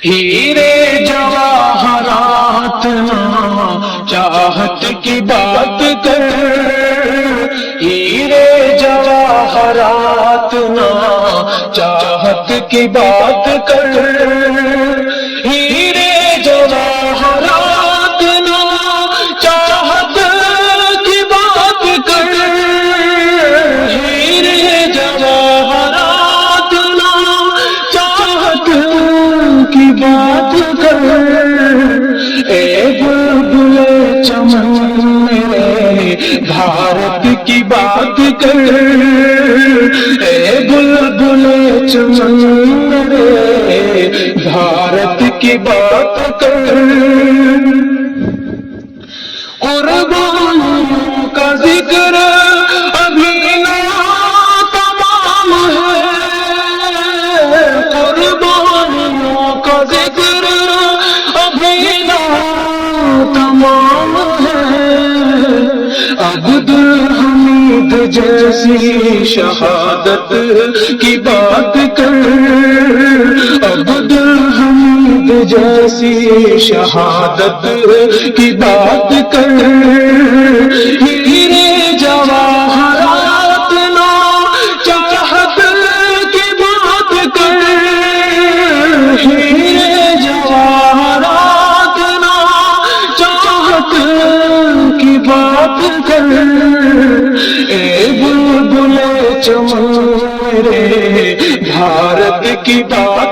ہیرے جواہرات نا چاہت کی بات کر، ہیرے جواہرات نا چاہت کی بات کر، ہیرے جواہرات نا چاہت کی بات کر، ہیرے جواہرات نا چاہت کی بات کر، اے بلبل چمن میرے بھارت کی بات کر، اے بلبل چمن میرے بھارت کی بات کر، قربانیوں کا ذکر ابھی نہ تمام ہے، قربانیوں کا ذکر ابھی نہ تمام ہے، عبدالحمید جیسی شہادت کی بات کر، عبدالحمید جیسی شہادت کی بات کر، ہیرے جواہرات نا چاہت کی بات کر، ہیرے جواہرات نا چاہت کی بات کر، اے بلبل چمن میرے بھارت کی بات